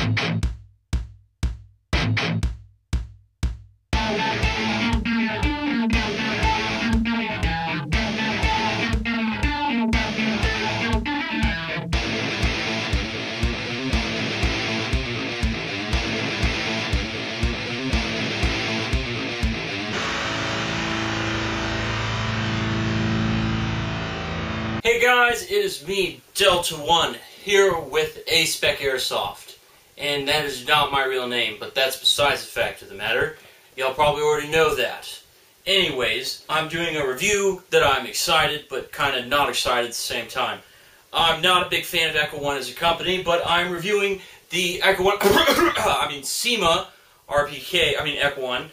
Hey guys, it is me, Delta1, here with AspecAirsoft. And that is not my real name, but that's besides the fact of the matter. Y'all probably already know that. Anyways, I'm doing a review that I'm excited, but kind of not excited at the same time. I'm not a big fan of Echo1 as a company, but I'm reviewing the Echo1, Cyma RPK, Echo1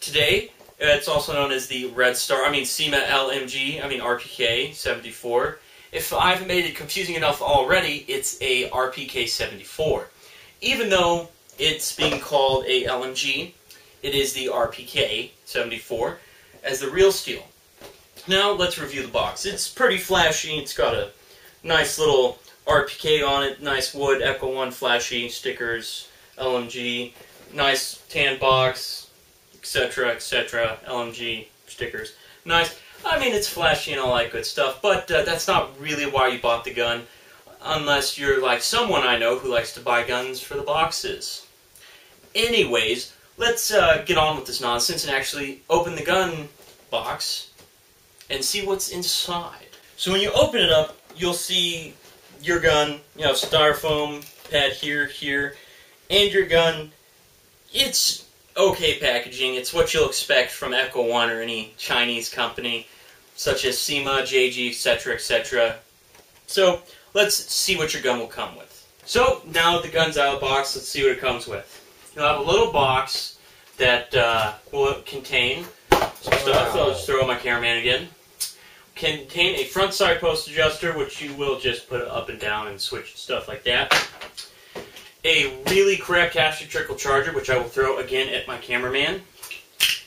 today. It's also known as the Cyma LMG, RPK 74. If I haven't made it confusing enough already, it's a RPK 74. Even though it's being called a LMG, it is the RPK 74 as the real steel. Now let's review the box. It's pretty flashy. It's got a nice little RPK on it, nice wood, Echo1 flashy stickers, LMG, nice tan box, etc., etc., LMG stickers. Nice. It's flashy and all that good stuff, but that's not really why you bought the gun, unless you're like someone I know who likes to buy guns for the boxes. Anyways, let's get on with this nonsense and actually open the gun box and see what's inside. So when you open it up, you'll see your gun, styrofoam pad here, and your gun. It's okay packaging. It's what you'll expect from Echo1 or any Chinese company, such as Cyma, JG, etc., etc. So, let's see what your gun will come with. So, now the gun's out of the box, let's see what it comes with. You'll have a little box that will contain some stuff. I'll just throw my cameraman again. Contain a front side post adjuster, which you will just put up and down and switch and stuff like that. A really craptastic trickle charger, which I will throw again at my cameraman,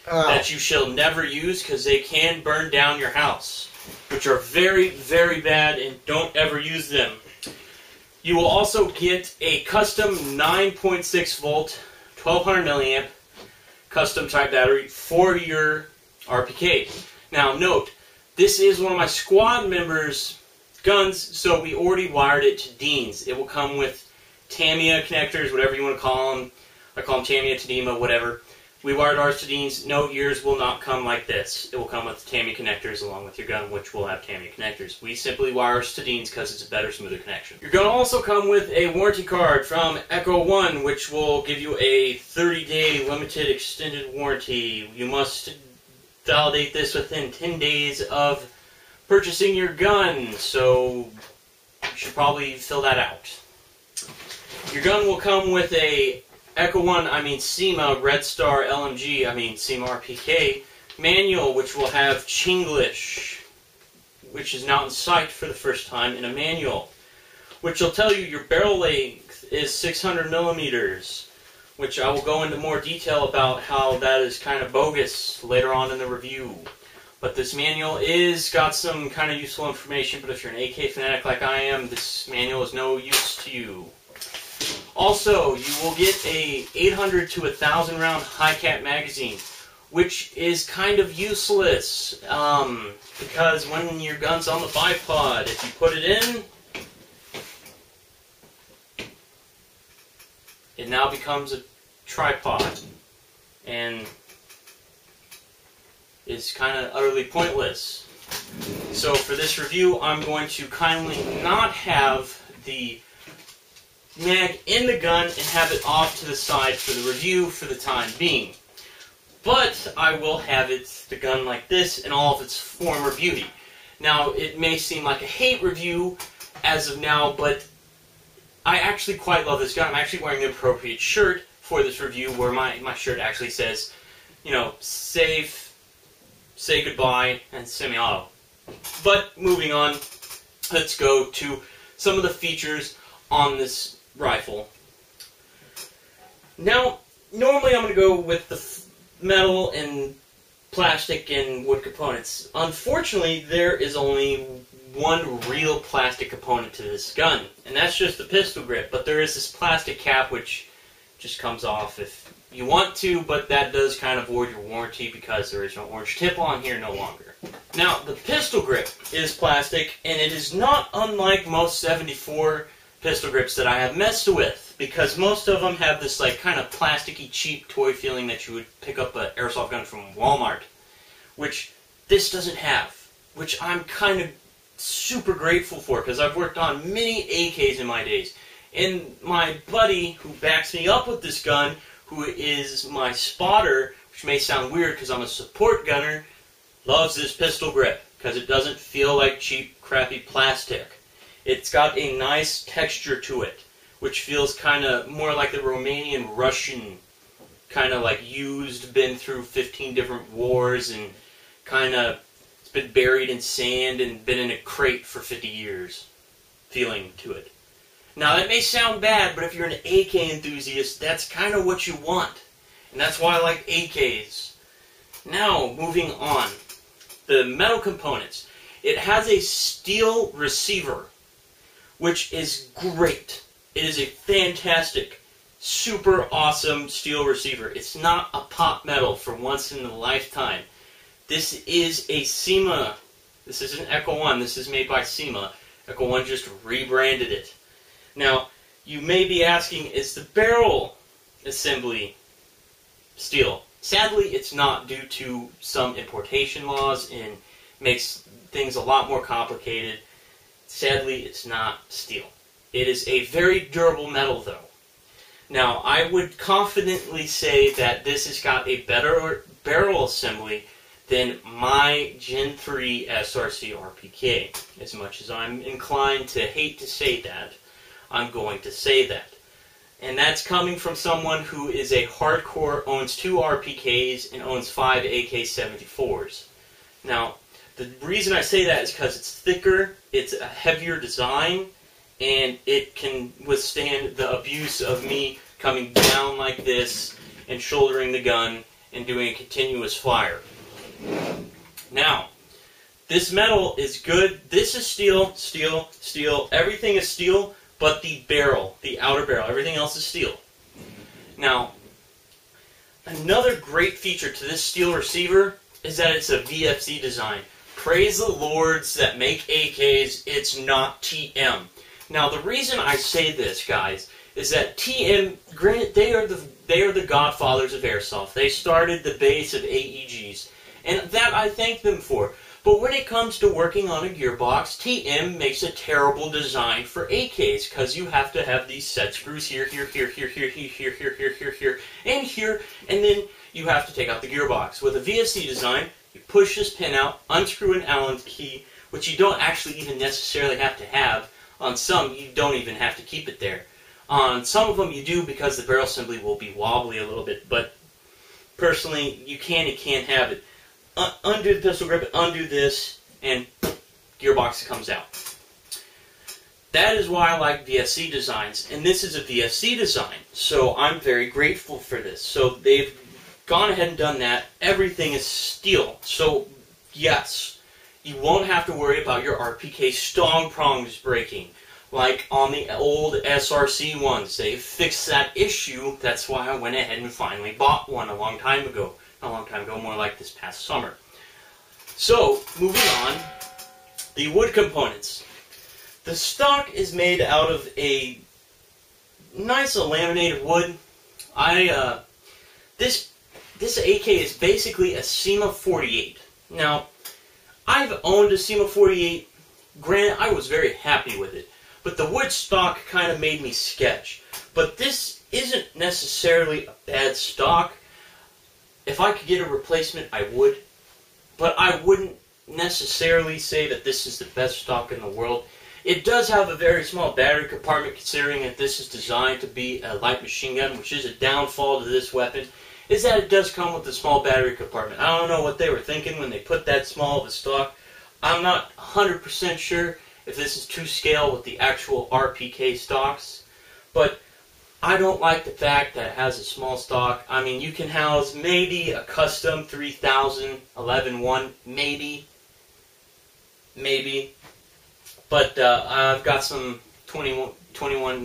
that you shall never use because they can burn down your house, which are very, very bad, and don't ever use them. You will also get a custom 9.6 volt, 1200 milliamp custom type battery for your RPK. Now note, this is one of my squad members' guns, so we already wired it to Dean's. It will come with Tamiya connectors, whatever you want to call them. I call them Tamiya, Tadema, whatever. We wired ours to Dean's. No, yours will not come like this. It will come with Tamiya connectors along with your gun, which will have Tamiya connectors. We simply wire ours to Dean's because it's a better, smoother connection. You're going to also come with a warranty card from Echo1, which will give you a 30-day limited extended warranty. You must validate this within 10 days of purchasing your gun, so you should probably fill that out. Your gun will come with a Echo1, Cyma Red Star LMG, Cyma RPK manual, which will have Chinglish, which is now in sight for the first time in a manual, which will tell you your barrel length is 600 millimeters, which I will go into more detail about how that is kind of bogus later on in the review. But this manual is got some kind of useful information, but if you're an AK fanatic like I am, this manual is no use to you. Also, you will get a 800 to 1,000 round high-cap magazine, which is kind of useless, because when your gun's on the bipod, if you put it in, it now becomes a tripod, and is kind of utterly pointless. So for this review, I'm going to kindly not have the mag in the gun and have it off to the side for the review for the time being. But I will have the gun like this in all of its former beauty. Now, it may seem like a hate review as of now, but I actually quite love this gun. I'm actually wearing the appropriate shirt for this review, where my shirt actually says, safe, say goodbye, and semi-auto. But moving on, let's go to some of the features on this rifle. Now, normally I'm going to go with the metal and plastic and wood components. Unfortunately, there is only one real plastic component to this gun, and that's just the pistol grip. But there is this plastic cap which just comes off if you want to, but that does kind of void your warranty because there is no orange tip on here no longer. Now, the pistol grip is plastic, and it is not unlike most 74 pistol grips that I have messed with, because most of them have this like kind of plasticky, cheap toy feeling that you would pick up an airsoft gun from Walmart, which this doesn't have, which I'm kind of super grateful for, because I've worked on many AKs in my days. And my buddy who backs me up with this gun, who is my spotter, which may sound weird because I'm a support gunner, loves this pistol grip because it doesn't feel like cheap, crappy plastic. It's got a nice texture to it, which feels kind of more like the Romanian Russian, kind of like used, been through 15 different wars, and kind of it's been buried in sand and been in a crate for 50 years feeling to it. Now, that may sound bad, but if you're an AK enthusiast, that's kind of what you want. And that's why I like AKs. Now, moving on. The metal components. It has a steel receiver, which is great. It is a fantastic, super awesome steel receiver. It's not a pop metal for once in a lifetime. This is a Cyma. This is an Echo1. This is made by Cyma. Echo1 just rebranded it. Now, you may be asking, is the barrel assembly steel? Sadly, it's not, due to some importation laws, and makes things a lot more complicated. Sadly, it's not steel. It is a very durable metal, though. Now, I would confidently say that this has got a better barrel assembly than my Gen 3 SRC RPK. As much as I'm inclined to hate to say that, I'm going to say that. And that's coming from someone who is a hardcore, owns 2 RPKs, and owns 5 AK-74s. Now, the reason I say that is because it's thicker, it's a heavier design, and it can withstand the abuse of me coming down like this and shouldering the gun and doing a continuous fire. Now, this metal is good. This is steel, steel, steel. Everything is steel. But the barrel, the outer barrel, everything else is steel. Now, another great feature to this steel receiver is that it's a VFC design. Praise the lords that make AKs, it's not TM. Now, the reason I say this, guys, is that TM, granted, they are the godfathers of airsoft. They started the base of AEGs, and that I thank them for. But when it comes to working on a gearbox, TM makes a terrible design for AKs, because you have to have these set screws here, here, here, here, here, here, here, here, here, here, here, and then you have to take out the gearbox. With a VFC design, you push this pin out, unscrew an Allen key, which you don't actually even necessarily have to have. On some, you don't even have to keep it there. On some of them, you do, because the barrel assembly will be wobbly a little bit, but personally, you can and can't have it. Undo the pistol grip, undo this, and gearbox comes out. That is why I like VFC designs, and this is a VFC design, so I'm very grateful for this. So they've gone ahead and done that. Everything is steel, so yes, you won't have to worry about your RPK stong prongs breaking, like on the old SRC ones. They fixed that issue. That's why I went ahead and finally bought one a long time ago. A long time ago, more like this past summer. So, moving on, the wood components. The stock is made out of a nice laminated wood. This AK is basically a Cyma 48. Now, I've owned a Cyma 48. Granted, I was very happy with it, but the wood stock kind of made me sketch. But this isn't necessarily a bad stock. If I could get a replacement, I would. But I wouldn't necessarily say that this is the best stock in the world. It does have a very small battery compartment, considering that this is designed to be a light machine gun, which is a downfall to this weapon, is that it does come with a small battery compartment. I don't know what they were thinking when they put that small of a stock. I'm not 100% sure if this is to scale with the actual RPK stocks, but I don't like the fact that it has a small stock. I mean, you can house maybe a custom 3000 11-1, maybe. But I've got some 21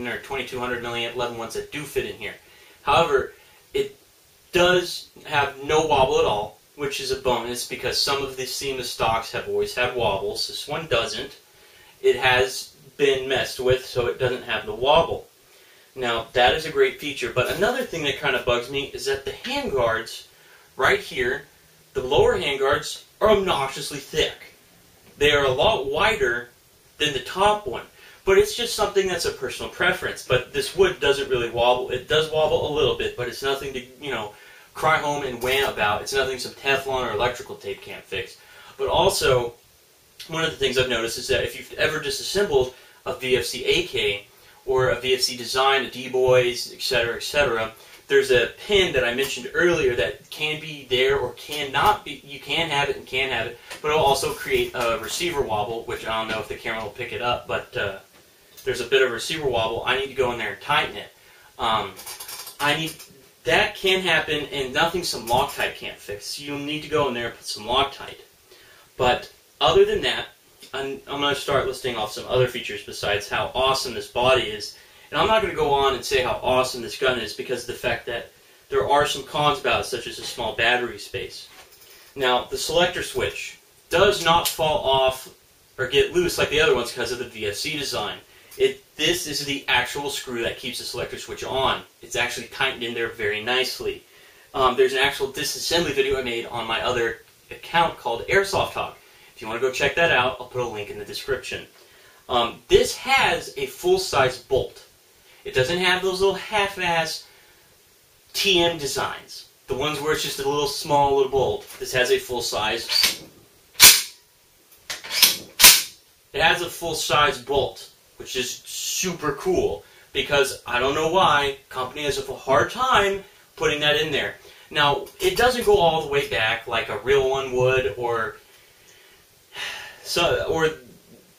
or 2200 milliamp 11 ones that do fit in here. However, it does have no wobble at all, which is a bonus because some of the Cyma stocks have always had wobbles. This one doesn't. It has been messed with, so it doesn't have the wobble. Now, that is a great feature, but another thing that kind of bugs me is that the handguards right here, the lower handguards, are obnoxiously thick. They are a lot wider than the top one, but it's just something that's a personal preference. But this wood doesn't really wobble. It does wobble a little bit, but it's nothing to, cry home and wham about. It's nothing some Teflon or electrical tape can't fix. But also, one of the things I've noticed is that if you've ever disassembled a VFC AK or a VFC design, a D-Boys, etc., there's a pin that I mentioned earlier that can be there or cannot be. You can have it and can't have it, but it'll also create a receiver wobble, which I don't know if the camera will pick it up, but there's a bit of receiver wobble. I need to go in there and tighten it. That can happen, and nothing some Loctite can't fix. So you'll need to go in there and put some Loctite. But other than that, I'm going to start listing off some other features besides how awesome this body is. And I'm not going to go on and say how awesome this gun is because of the fact that there are some cons about it, such as a small battery space. Now, the selector switch does not fall off or get loose like the other ones because of the VFC design. This is the actual screw that keeps the selector switch on. It's actually tightened in there very nicely. There's an actual disassembly video I made on my other account called Airsoft Talk. If you want to go check that out, I'll put a link in the description. This has a full-size bolt. It doesn't have those little half-ass TM designs. The ones where it's just a little small little bolt. This has a full-size. It has a full-size bolt, which is super cool because I don't know why company has a hard time putting that in there. Now, it doesn't go all the way back like a real one would, or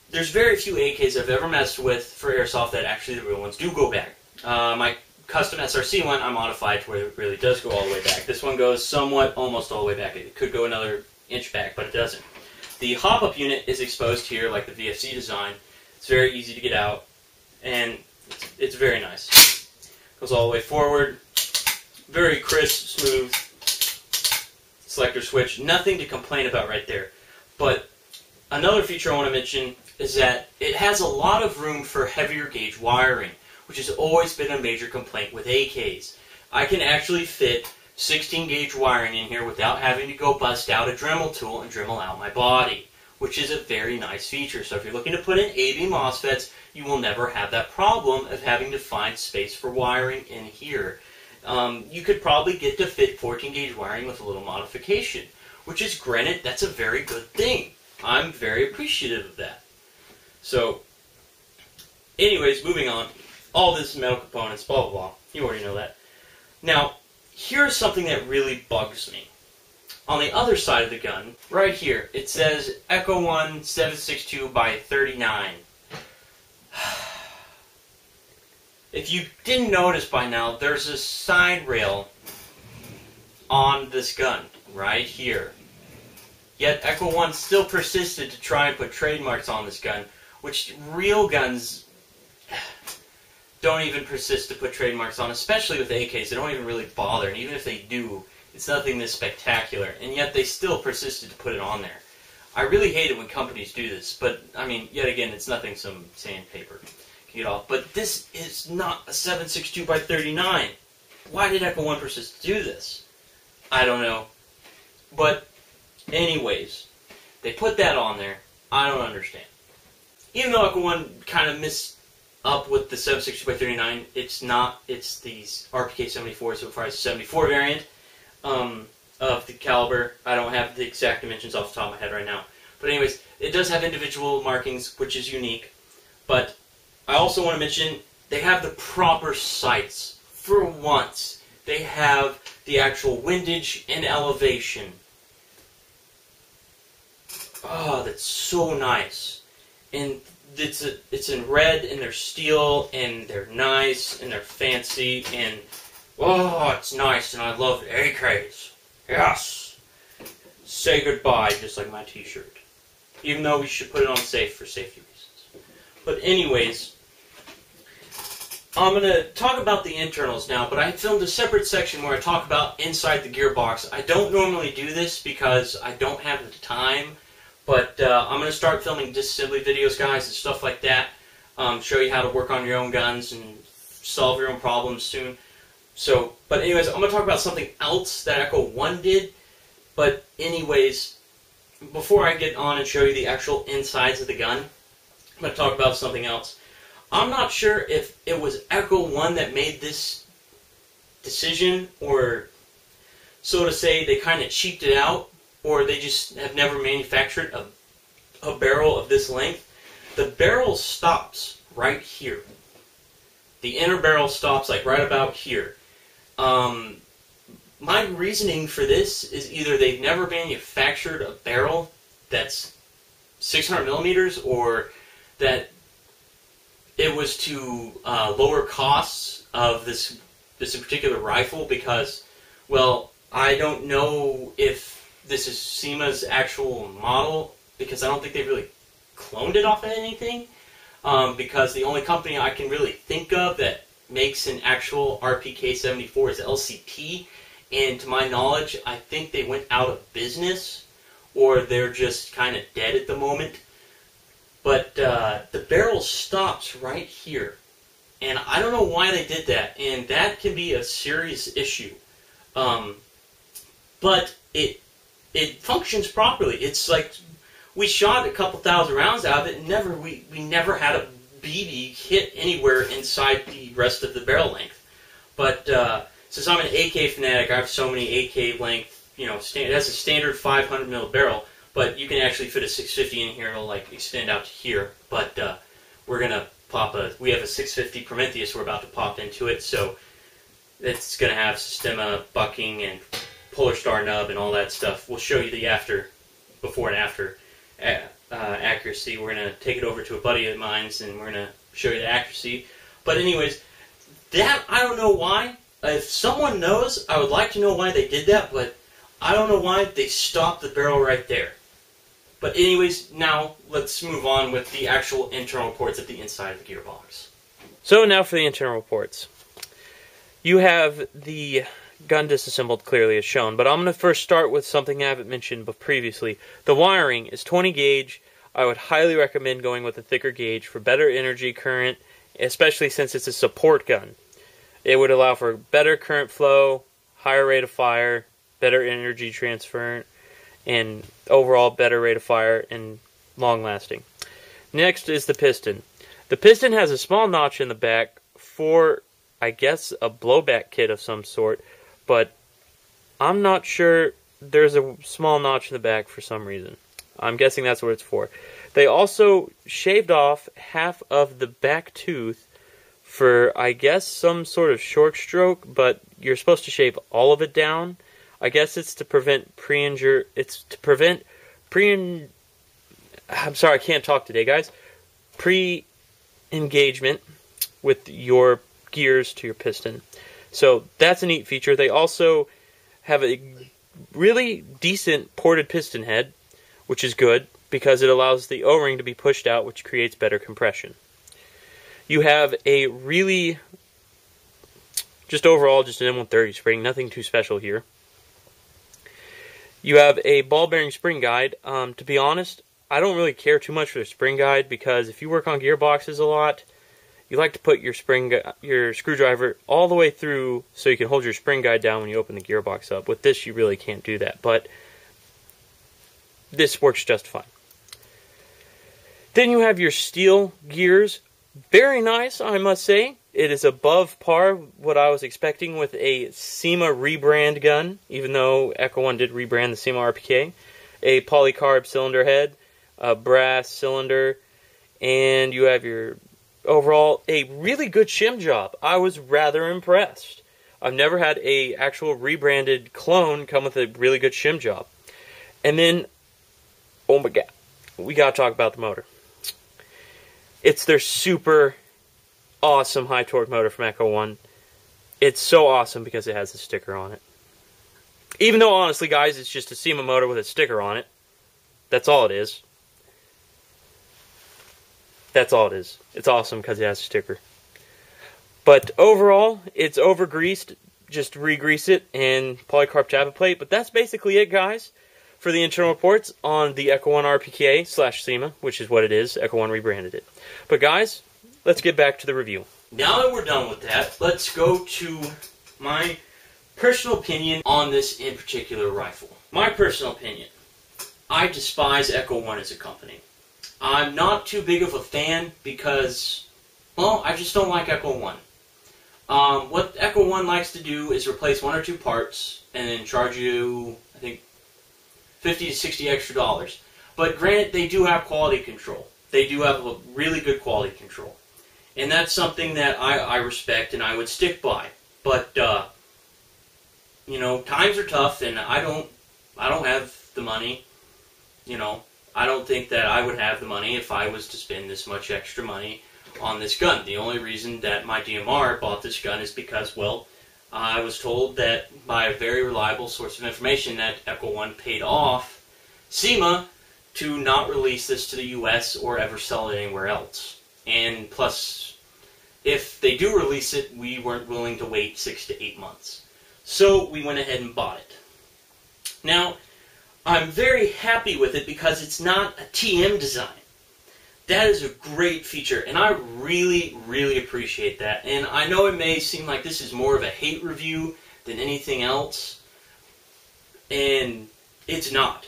there's very few AKs I've ever messed with for airsoft that actually the real ones do go back. My custom SRC one I modified to where it really does go all the way back. This one goes somewhat almost all the way back. It could go another inch back, but it doesn't. The hop-up unit is exposed here like the VFC design. It's very easy to get out, and it's very nice. Goes all the way forward. Very crisp, smooth selector switch. Nothing to complain about right there. But another feature I want to mention is that it has a lot of room for heavier gauge wiring, which has always been a major complaint with AKs. I can actually fit 16 gauge wiring in here without having to go bust out a Dremel tool and Dremel out my body, which is a very nice feature. So if you're looking to put in AB MOSFETs, you will never have that problem of having to find space for wiring in here. You could probably get to fit 14 gauge wiring with a little modification, which is, granted, that's a very good thing. I'm very appreciative of that. So, anyways, moving on. All this metal components, blah, blah, blah. You already know that. Now, here's something that really bugs me. On the other side of the gun, right here, it says Echo1 762 by 39. If you didn't notice by now, there's a side rail on this gun, right here. Yet Echo1 still persisted to try and put trademarks on this gun, which real guns don't even persist to put trademarks on, especially with AKs. They don't even really bother, and even if they do, it's nothing this spectacular, and yet they still persisted to put it on there. I really hate it when companies do this, but, I mean, yet again, it's nothing some sandpaper can get off. But this is not a 762 by 39. Why did Echo1 persist to do this? I don't know. But, anyways, they put that on there. I don't understand. Even though Echo1 kind of missed up with the 762 by 39, it's not. It's the RPK 74, so far as 74 variant of the caliber. I don't have the exact dimensions off the top of my head right now. But anyways, it does have individual markings, which is unique. But I also want to mention they have the proper sights. For once, they have the actual windage and elevation. Oh, that's so nice. And it's in red, and they're steel, and they're nice, and they're fancy, and oh, it's nice, and I love AKs. Yes! Say goodbye, just like my t-shirt. Even though we should put it on safe for safety reasons. But anyways, I'm going to talk about the internals now, but I filmed a separate section where I talk about inside the gearbox. I don't normally do this because I don't have the time, but I'm going to start filming disassembly videos, guys, and stuff like that. Show you how to work on your own guns and solve your own problems soon. So, but anyways, I'm going to talk about something else that Echo1 did. But anyways, before I get on and show you the actual insides of the gun, I'm going to talk about something else. I'm not sure if it was Echo1 that made this decision, or so to say, they kind of cheaped it out, or they just have never manufactured a barrel of this length. The barrel stops right here. The inner barrel stops like right about here. My reasoning for this is either they've never manufactured a barrel that's 600 millimeters, or that it was to lower costs of this particular rifle, because, well, I don't know if this is Cyma's actual model, because I don't think they really cloned it off of anything, because the only company I can really think of that makes an actual RPK 74 is LCP, and to my knowledge, I think they went out of business, or they're just kind of dead at the moment. But the barrel stops right here, and I don't know why they did that, and that can be a serious issue. But it functions properly. It's like we shot a couple thousand rounds out of it, and we never had a BB hit anywhere inside the rest of the barrel length. But since I'm an AK fanatic, I have so many AK length, you know, it has a standard 500 mil barrel. But you can actually fit a 650 in here. It'll like extend out to here. But we're gonna pop we have a 650 Prometheus we're about to pop into it, so it's gonna have Systema bucking and Polar Star nub and all that stuff. We'll show you the before and after accuracy. We're gonna take it over to a buddy of mine's and we're gonna show you the accuracy. But anyways, that I don't know why. If someone knows, I would like to know why they did that. But I don't know why they stopped the barrel right there. But anyways, now let's move on with the actual internal reports at the inside of the gearbox. So now for the internal reports. You have the gun disassembled clearly as shown, but I'm going to first start with something I haven't mentioned previously. The wiring is 20 gauge. I would highly recommend going with a thicker gauge for better energy current, especially since it's a support gun. It would allow for better current flow, higher rate of fire, better energy transfer, and overall better rate of fire and long lasting. Next is the piston. The piston has a small notch in the back for, I guess, a blowback kit of some sort, but I'm not sure. There's a small notch in the back for some reason. I'm guessing that's what it's for. They also shaved off half of the back tooth for, I guess, some sort of short stroke, but you're supposed to shave all of it down. I guess it's to prevent I'm sorry, I can't talk today, guys. Pre-engagement with your gears to your piston. So that's a neat feature. They also have a really decent ported piston head, which is good because it allows the O-ring to be pushed out, which creates better compression. You have a really, just overall, just an M130 spring, nothing too special here. You have a ball bearing spring guide. To be honest, I don't really care too much for the spring guide because if you work on gearboxes a lot, you like to put your screwdriver all the way through so you can hold your spring guide down when you open the gearbox up. With this, you really can't do that, but this works just fine. Then you have your steel gears. Very nice, I must say. It is above par what I was expecting with a Cyma rebrand gun, even though Echo1 did rebrand the Cyma RPK. A polycarb cylinder head, a brass cylinder, and you have your overall a really good shim job. I was rather impressed. I've never had a actual rebranded clone come with a really good shim job. And then, oh my god, we gotta talk about the motor. It's their super awesome high torque motor from Echo1. It's so awesome because it has a sticker on it. Even though, honestly, guys, it's just a Cyma motor with a sticker on it. That's all it is. That's all it is. It's awesome because it has a sticker. But overall, it's over-greased. Just re-grease it and polycarb Java plate. But that's basically it, guys, for the internal reports on the Echo1 RPK / Cyma, which is what it is. Echo1 rebranded it. But guys, let's get back to the review. Now that we're done with that, let's go to my personal opinion on this in particular rifle. My personal opinion. I despise Echo1 as a company. I'm not too big of a fan because, well, I just don't like Echo1. What Echo1 likes to do is replace 1 or 2 parts and then charge you, I think, $50 to $60 extra. But granted, they do have quality control. They do have a really good quality control. And that's something that I respect and I would stick by. But, you know, times are tough and I don't have the money. You know, I don't think that I would have the money if I was to spend this much extra money on this gun. The only reason that my DMR bought this gun is because, well, I was told that by a very reliable source of information that Echo1 paid off Cyma to not release this to the US or ever sell it anywhere else. And plus, if they do release it, we weren't willing to wait 6 to 8 months. So we went ahead and bought it. Now, I'm very happy with it because it's not a TM design. That is a great feature, and I really, really appreciate that. And I know it may seem like this is more of a hate review than anything else, and it's not.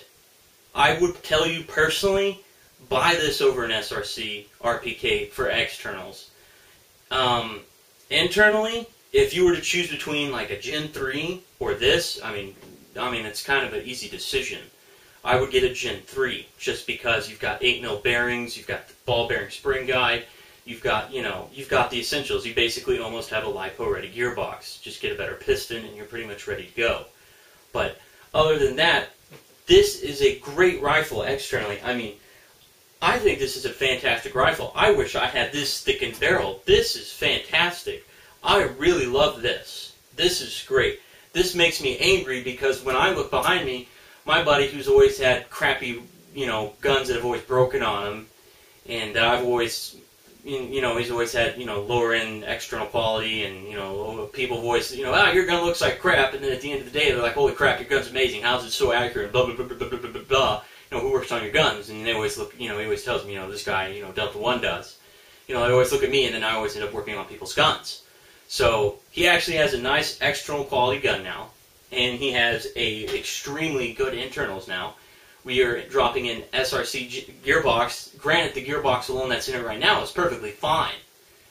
I would tell you personally, buy this over an SRC RPK for externals. Internally, if you were to choose between like a Gen 3 or this, I mean, it's kind of an easy decision. I would get a Gen 3 just because you've got 8mm bearings, you've got the ball bearing spring guide, you've got, you know, you've got the essentials. You basically almost have a LiPo-ready gearbox. Just get a better piston and you're pretty much ready to go. But other than that, this is a great rifle externally. I mean, I think this is a fantastic rifle. I wish I had this thickened barrel. This is fantastic. I really love this. This is great. This makes me angry because when I look behind me, my buddy who's always had crappy, you know, guns that have always broken on him, and that I've always, you know, he's always had, you know, lower end external quality, and, you know, people have always, you know, ah, your gun looks like crap, and then at the end of the day, they're like, holy crap, your gun's amazing, how's it so accurate, blah, blah, blah, blah, blah, blah, blah, blah. You know, who works on your guns? And they always look, you know, he always tells me, you know, this guy, you know, Delta 1 does. You know, they always look at me, and then I always end up working on people's guns. So, he actually has a nice external quality gun now, and he has a extremely good internals now. We are dropping in SRC gearbox. Granted, the gearbox alone that's in it right now is perfectly fine.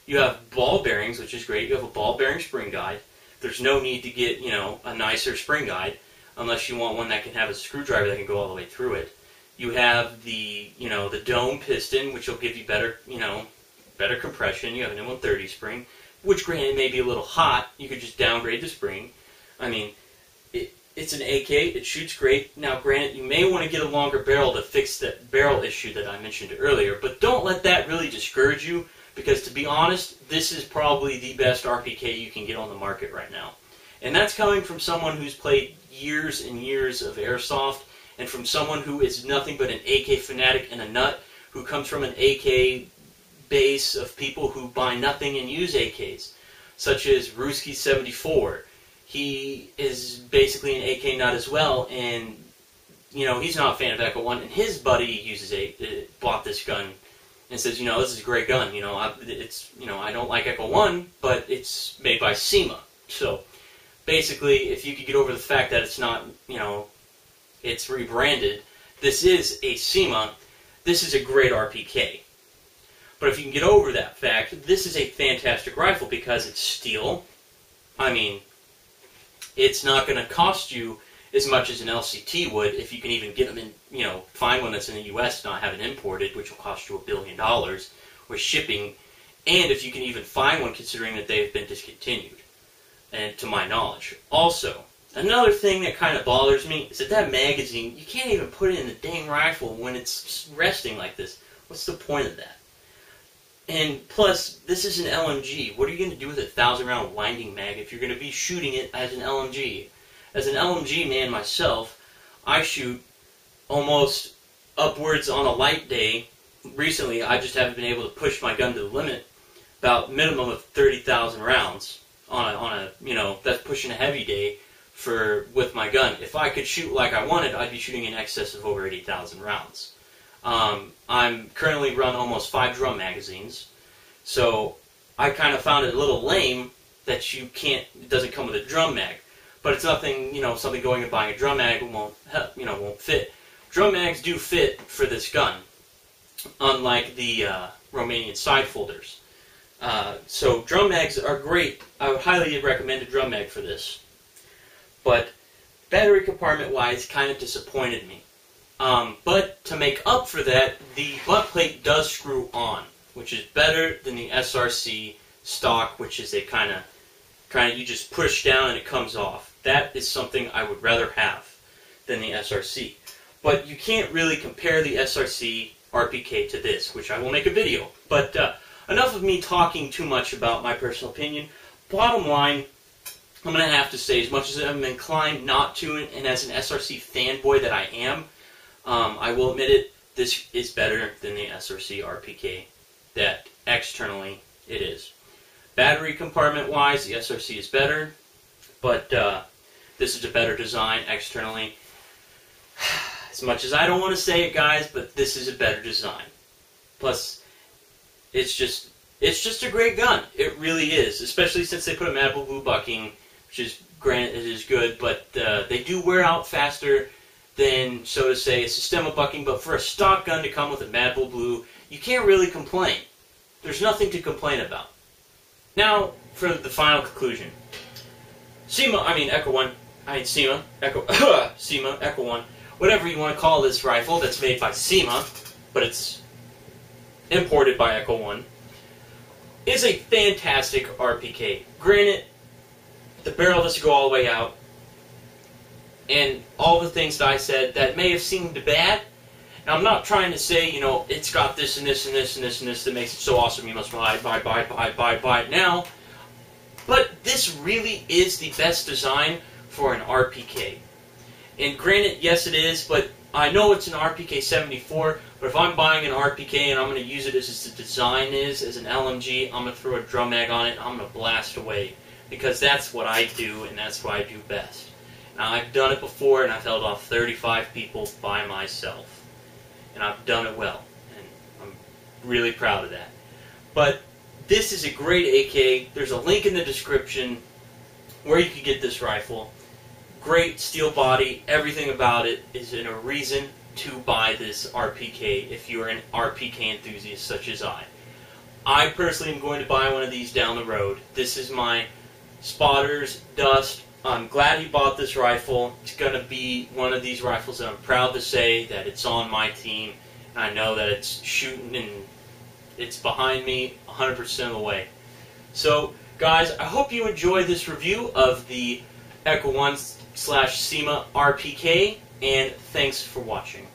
You have ball bearings, which is great. You have a ball bearing spring guide. There's no need to get, you know, a nicer spring guide unless you want one that can have a screwdriver that can go all the way through it. You have the, you know, the dome piston, which will give you better, you know, better compression. You have an M130 spring, which granted may be a little hot. You could just downgrade the spring. I mean, it's an AK, it shoots great. Now granted, you may want to get a longer barrel to fix that barrel issue that I mentioned earlier, but don't let that really discourage you, because to be honest, this is probably the best RPK you can get on the market right now. And that's coming from someone who's played years and years of airsoft, and from someone who is nothing but an AK fanatic and a nut, who comes from an AK base of people who buy nothing and use AKs, such as Ruski74. He is basically an AK nut as well, and, you know, he's not a fan of Echo1, and his buddy uses bought this gun and says, you know, this is a great gun, you know, you know, I don't like Echo1, but it's made by Cyma. So, basically, if you could get over the fact that it's not, you know, it's rebranded, this is a Cyma, this is a great RPK. But if you can get over that fact, this is a fantastic rifle because it's steel. I mean, it's not going to cost you as much as an LCT would if you can even get them in, you know, find one that's in the US, not have it imported, which will cost you $1 billion with shipping, and if you can even find one considering that they've been discontinued, and to my knowledge. Also, another thing that kind of bothers me is that magazine, you can't even put it in the dang rifle when it's resting like this. What's the point of that? And plus, this is an LMG. What are you going to do with a 1,000-round winding mag if you're going to be shooting it as an LMG? As an LMG man myself, I shoot almost upwards on a light day recently I just haven't been able to push my gun to the limit, about minimum of 30,000 rounds on a that's pushing a heavy day with my gun. If I could shoot like I wanted, I'd be shooting in excess of over 80,000 rounds. I'm currently run almost 5 drum magazines, so I kind of found it a little lame that it doesn't come with a drum mag. But it's nothing, something going and buying a drum mag won't fit. Drum mags do fit for this gun, unlike the Romanian side folders. So drum mags are great. I would highly recommend a drum mag for this. But battery compartment wise, kind of disappointed me. But to make up for that, the butt plate does screw on, which is better than the SRC stock, which is a kind of you just push down and it comes off. That is something I would rather have than the SRC. But you can't really compare the SRC RPK to this, which I will make a video. But enough of me talking too much about my personal opinion. Bottom line, I'm going to have to say, as much as I'm inclined not to, and as an SRC fanboy that I am, I will admit it, this is better than the SRC RPK that externally it is. Battery compartment-wise, the SRC is better, but this is a better design externally. As much as I don't want to say it, guys, but this is a better design. Plus, it's just a great gun. It really is, especially since they put a Mad Blue bucking, which is, granted, it is good, but they do wear out faster than, so to say, a Sistema bucking. But for a stock gun to come with a Mad Blue, you can't really complain. There's nothing to complain about. Now, for the final conclusion. Echo1, Echo1, whatever you want to call this rifle that's made by Cyma, but it's imported by Echo1, is a fantastic RPK. Granted, the barrel doesn't go all the way out, and all the things that I said that may have seemed bad. Now, I'm not trying to say, it's got this and this and this and this and this that makes it so awesome, you must buy it now. But this really is the best design for an RPK. And granted, yes it is, but I know it's an RPK 74, but if I'm buying an RPK and I'm going to use it as the design is, as an LMG, I'm going to throw a drum mag on it and I'm going to blast away. Because that's what I do, and that's what I do best. Now, I've done it before, and I've held off 35 people by myself. And I've done it well, and I'm really proud of that. But this is a great AK. There's a link in the description where you can get this rifle. Great steel body. Everything about it is a reason to buy this RPK if you're an RPK enthusiast such as I. I personally am going to buy one of these down the road. This is my spotter's dust. I'm glad he bought this rifle. It's going to be one of these rifles that I'm proud to say that it's on my team. And I know that it's shooting and it's behind me 100% of the way. So, guys, I hope you enjoyed this review of the Echo1/Cyma RPK, and thanks for watching.